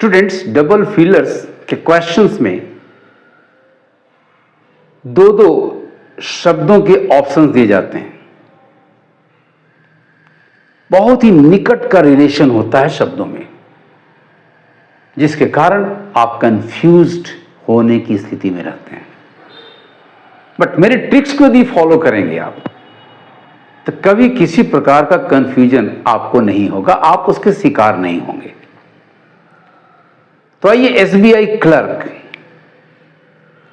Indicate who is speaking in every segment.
Speaker 1: Students, double fillers के questions में दो दो शब्दों के ऑप्शंस दिए जाते हैं। बहुत ही निकट का रिलेशन होता है शब्दों में, जिसके कारण आप कंफ्यूज्ड होने की स्थिति में रहते हैं। बट मेरे ट्रिक्स को यदि फॉलो करेंगे आप, तो कभी किसी प्रकार का कंफ्यूजन आपको नहीं होगा, आप उसके शिकार नहीं होंगे। तो आइए एसबीआई क्लर्क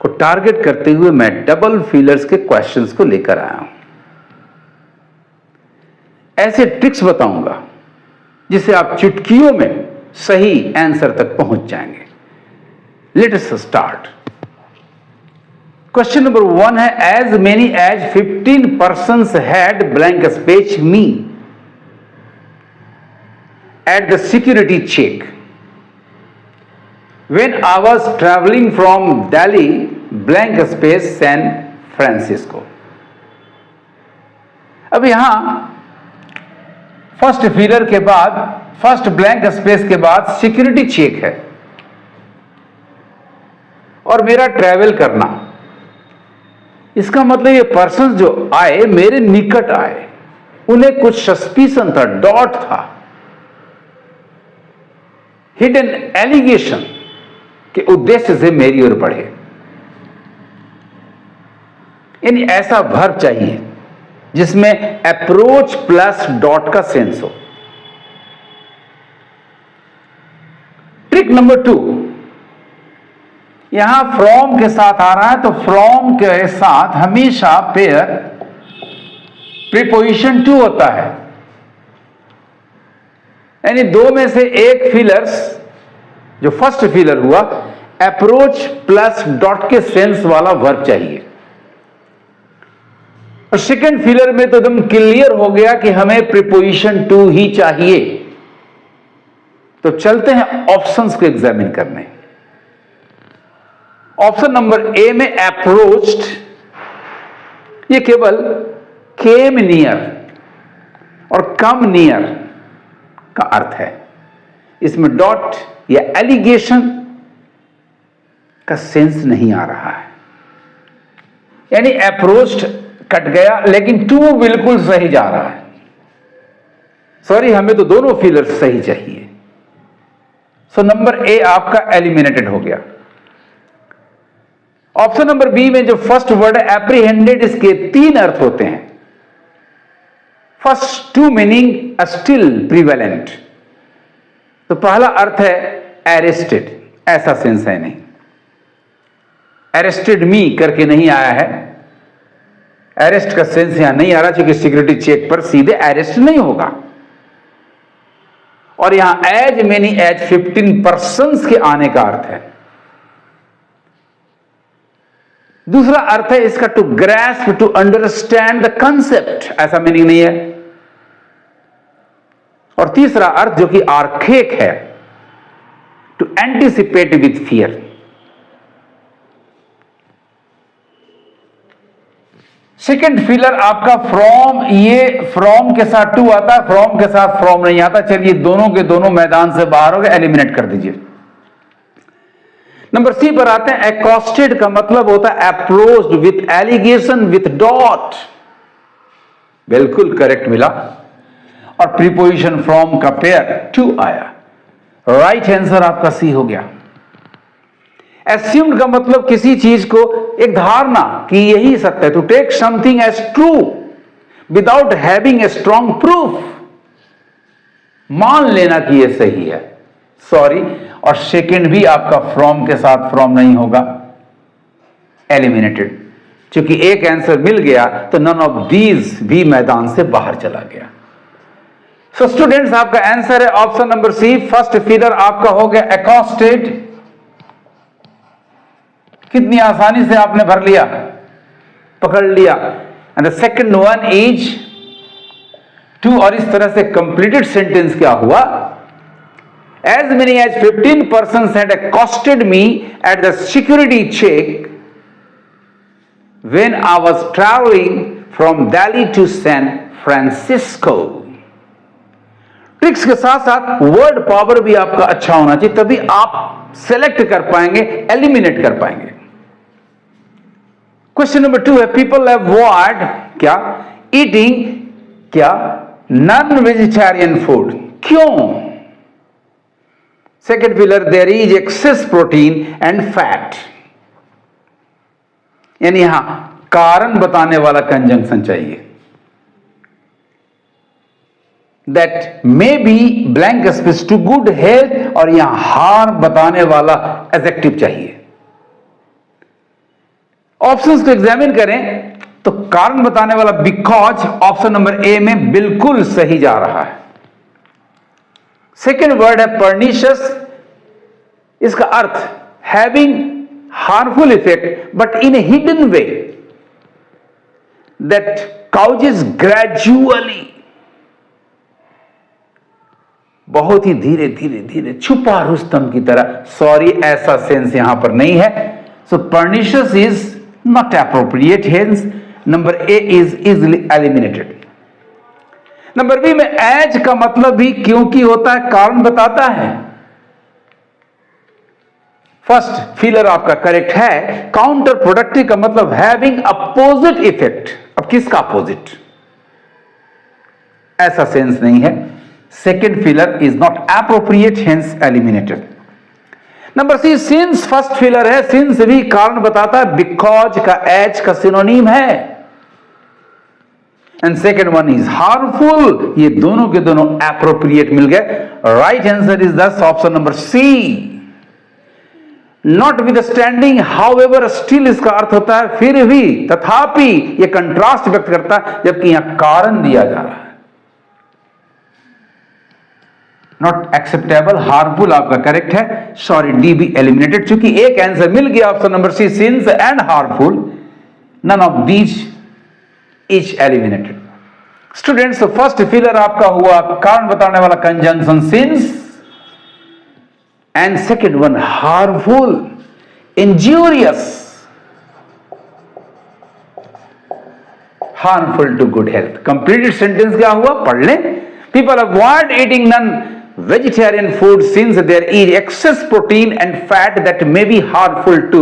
Speaker 1: को टारगेट करते हुए मैं डबल फिलर्स के क्वेश्चंस को लेकर आया हूं। ऐसे ट्रिक्स बताऊंगा जिससे आप चुटकियों में सही आंसर तक पहुंच जाएंगे। Let us start. Question number 1 है, as many as 15 persons had blank space me at the security check when I was traveling from Delhi blank space San Francisco। अब यहां फर्स्ट फिलर के बाद, फर्स्ट ब्लैंक स्पेस के बाद security check है और मेरा ट्रैवल करना। इसका मतलब ये पर्सन जो आए मेरे निकट आए, उन्हें कुछ सस्पिशन था, डॉट था, हिडन एलिगेशन के उद्देश्य से मेरी ओर बढ़े। यानी ऐसा वर्ब चाहिए जिसमें अप्रोच प्लस डॉट का सेंस हो। ट्रिक नंबर 2, यहां फ्रॉम के साथ आ रहा है, तो फ्रॉम के साथ हमेशा पेयर प्रीपोजिशन टू होता है। यानी दो में से एक फिलर्स, जो फर्स्ट फिलर हुआ, अप्रोच प्लस डॉट के सेंस वाला वर्ब चाहिए। और सेकेंड फिलर में तो एकदम क्लियर हो गया कि हमें प्रीपोजिशन टू ही चाहिए। तो चलते हैं ऑप्शंस को एग्जामिन करने। ऑप्शन नंबर ए में अप्रोच्ड, ये केवल केम नियर और कम नियर का अर्थ है। इसमें डॉट या एलिगेशन का सेंस नहीं आ रहा है। यानी अप्रोच्ड कट गया, लेकिन टू बिल्कुल सही जा रहा है। सॉरी, हमें तो दोनों फिलर सही चाहिए। सो नंबर ए आपका एलिमिनेटेड हो गया। ऑप्शन नंबर बी में जो फर्स्ट वर्ड है एप्रीहेंडेड, इसके 3 अर्थ होते हैं। First, to meaning still prevalent. तो पहला अर्थ है अरेस्टेड, ऐसा सेंस है नहीं। अरेस्टेड मी करके नहीं आया है, अरेस्ट का सेंस यहां नहीं आ रहा, क्योंकि सिक्योरिटी चेक पर सीधे अरेस्ट नहीं होगा। और यहां एज मेनी एज 15 persons के आने का अर्थ है। दूसरा अर्थ है इसका to grasp, to understand the concept, ऐसा मीनिंग नहीं है। और तीसरा अर्थ जो कि आर्खेक है, to anticipate with fear. Second filler आपका फ्रॉम, ये फ्रॉम के साथ टू आता है, फ्रॉम के साथ फ्रॉम नहीं आता। चलिए दोनों के दोनों मैदान से बाहर हो गए, एलिमिनेट कर दीजिए। नंबर सी पर आते हैं। एकॉस्टेड का मतलब होता है approached with allegation with doubt, बिल्कुल करेक्ट मिला। और प्रीपोजिशन फ्रॉम का पेयर टू आया, राइट आंसर आपका सी हो गया। एस्यूम्ड का मतलब किसी चीज को, एक धारणा कि यही सत्य है, to take something as true without having a strong proof, मान लेना कि यह सही है। सॉरी, और सेकंड भी आपका फ्रॉम के साथ फ्रॉम नहीं होगा, एलिमिनेटेड। क्योंकि एक आंसर मिल गया तो नन ऑफ दीज भी मैदान से बाहर चला गया। सो स्टूडेंट्स, आपका आंसर है option number C. First filler आपका हो गया एकॉस्टेड। कितनी आसानी से आपने भर लिया, पकड़ लिया। And the second one is to. और इस तरह से कंप्लीटेड सेंटेंस क्या हुआ? As many as 15 persons had accosted me at the security check when I was traveling from Delhi to San Francisco. Tricks के साथ साथ वर्ड पावर भी आपका अच्छा होना चाहिए, तभी आप सेलेक्ट कर पाएंगे, एलिमिनेट कर पाएंगे। क्वेश्चन नंबर 2 है, पीपल अवॉइड क्या, ईटिंग क्या, नॉन वेजिटेरियन फूड, क्यों? Second filler, there is excess protein and fat, यानी यहां कारण बताने वाला कंजंक्शन चाहिए। That may be blank space to good health, और यहां हार्म बताने वाला एडजेक्टिव चाहिए। ऑप्शंस को एग्जामिन करें तो कारण बताने वाला बिकॉज ऑप्शन नंबर ए में बिल्कुल सही जा रहा है। सेकेंड वर्ड है पर्निशियस, इसका अर्थ having harmful effect but in a hidden way, that causes gradually, बहुत ही धीरे धीरे धीरे, छुपा रुस्तम की तरह। सॉरी, ऐसा सेंस यहां पर नहीं है। So pernicious is not appropriate, hence number A is easily eliminated. Number B में एज का मतलब भी क्योंकि होता है, कारण बताता है। फर्स्ट फिलर आपका करेक्ट है। काउंटर प्रोडक्टिव का मतलब हैविंग अपोजिट इफेक्ट। अब किसका अपोजिट, ऐसा सेंस नहीं है। Second filler is not appropriate, hence eliminated. Number C, since first filler है, सिंस भी कारण बताता है, बिकॉज का एज का सिनोनिम है। And second one is harmful, ये दोनों के दोनों एप्रोप्रिएट मिल गए। Right answer is thus option number C. Notwithstanding, however, still इसका अर्थ होता है फिर भी, तथापि, ये कंट्रास्ट व्यक्त करता है, जबकि यहां कारण दिया जा रहा है। नॉट एक्सेप्टेबल, हार्मफुल आपका करेक्ट है। Sorry, D B eliminated. चूंकि एक आंसर मिल गया option number C, since and harmful, none of these is eliminated. Students, first filler आपका हुआ कारण बताने वाला conjunction since, and second one harmful, injurious, harmful to good health. Completed sentence क्या हुआ, पढ़ लें। People avoid eating non vegetarian food since there is excess protein and fat that may be harmful to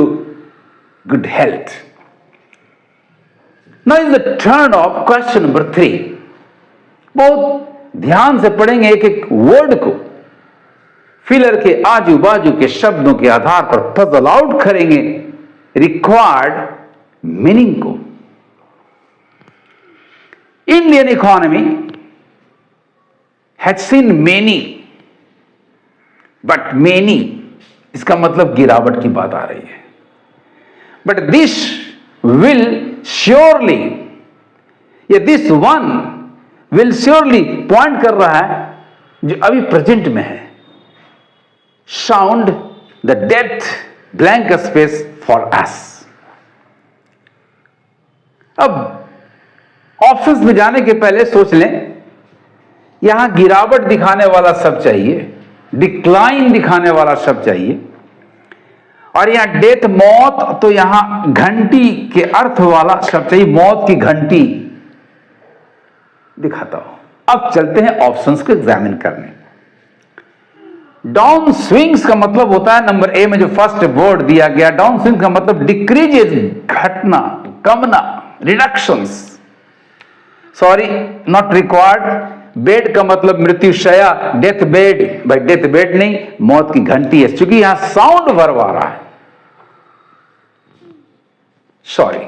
Speaker 1: good health. Now is the turn of question number 3. बहुत ध्यान से पढ़ेंगे एक एक वर्ड को, फिलर के आजू बाजू के शब्दों के आधार पर पजल आउट करेंगे रिक्वायर्ड मीनिंग को। Indian economy has seen many, but many इसका मतलब गिरावट की बात आ रही है। बट दिस विल श्योरली, ये this one will surely point कर रहा है जो अभी प्रेजेंट में है। Sound the depth blank space for us. अब ऑप्शंस में जाने के पहले सोच लें, यहां गिरावट दिखाने वाला शब्द चाहिए, डिक्लाइन दिखाने वाला शब्द चाहिए, और यहां डेथ मौत, तो यहां घंटी के अर्थ वाला शब्द चाहिए, मौत की घंटी दिखाता हूं। अब चलते हैं ऑप्शंस को एग्जामिन करने। डाउन स्विंग्स का मतलब होता है, नंबर ए में जो फर्स्ट वर्ड दिया गया, डाउन स्विंग का मतलब डिक्रीजेज, घटना, कमना, reductions. Sorry, not required. Bed का मतलब मृत्युशया, डेथ बेड, भाई डेथ बेड नहीं, मौत की घंटी है, क्योंकि यहां साउंड भरवा रहा है। Sorry,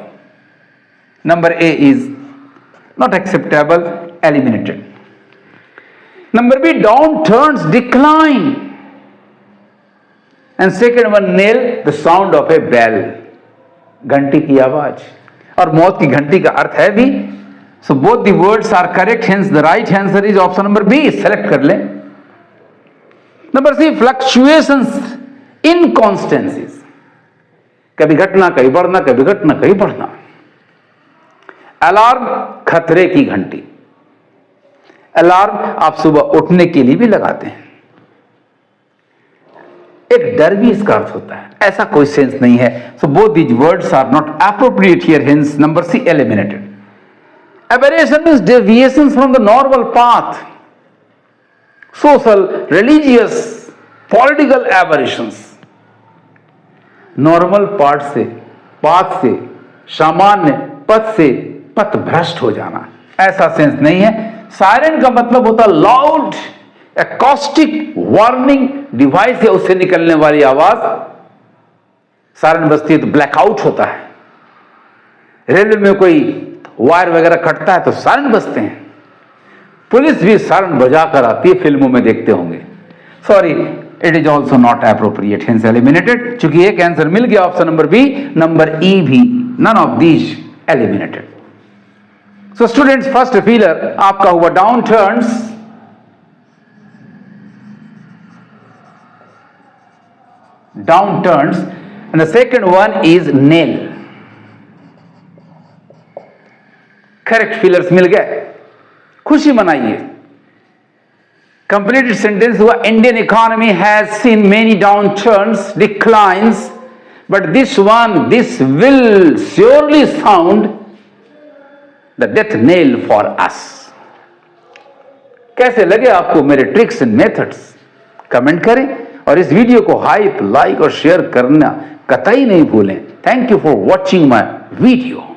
Speaker 1: number A is not acceptable, eliminated. Number B, down turns decline, and second one knell the sound of a bell, घंटी की आवाज, और मौत की घंटी का अर्थ है भी। So both the words are correct, hence the right answer is option number B. Select कर लें। Number C, fluctuations, inconstancies, कभी घटना कभी बढ़ना, कभी घटना कभी बढ़ना। अलार्म, खतरे की घंटी। अलार्म आप सुबह उठने के लिए भी लगाते हैं, एक डर भी इसका अर्थ होता है, ऐसा कोई सेंस नहीं है। So both these words are not appropriate here, hence number C eliminated. Aberration means deviations from the normal path. Social, religious, political aberrations, normal path से, सामान्य पथ से पथ भ्रष्ट हो जाना, ऐसा सेंस नहीं है। सायरन का मतलब होता लाउड एकॉस्टिक वार्निंग डिवाइस या उससे निकलने वाली आवाज। सायरन बजती है तो ब्लैकआउट होता है। रेलवे में कोई वायर वगैरह कटता है तो सायरन बजते हैं। पुलिस भी सायरन बजा कर आती है, फिल्मों में देखते होंगे। Sorry, it is also not appropriate, hence eliminated. चूंकि एक आंसर मिल गया, option number B, number E भी, none of these eliminated. So students, first filler आपका हुआ downturns, and the second one is nail. Correct fillers मिल गए, खुशी मनाइए। कंप्लीटेड सेंटेंस हुआ Indian economy has seen many downturns, declines, but this will surely sound the death knell for us. कैसे लगे आपको मेरे ट्रिक्स एंड मेथड्स? कमेंट करें और इस वीडियो को हाइप, लाइक और शेयर करना कतई नहीं भूलें। Thank you for watching my video.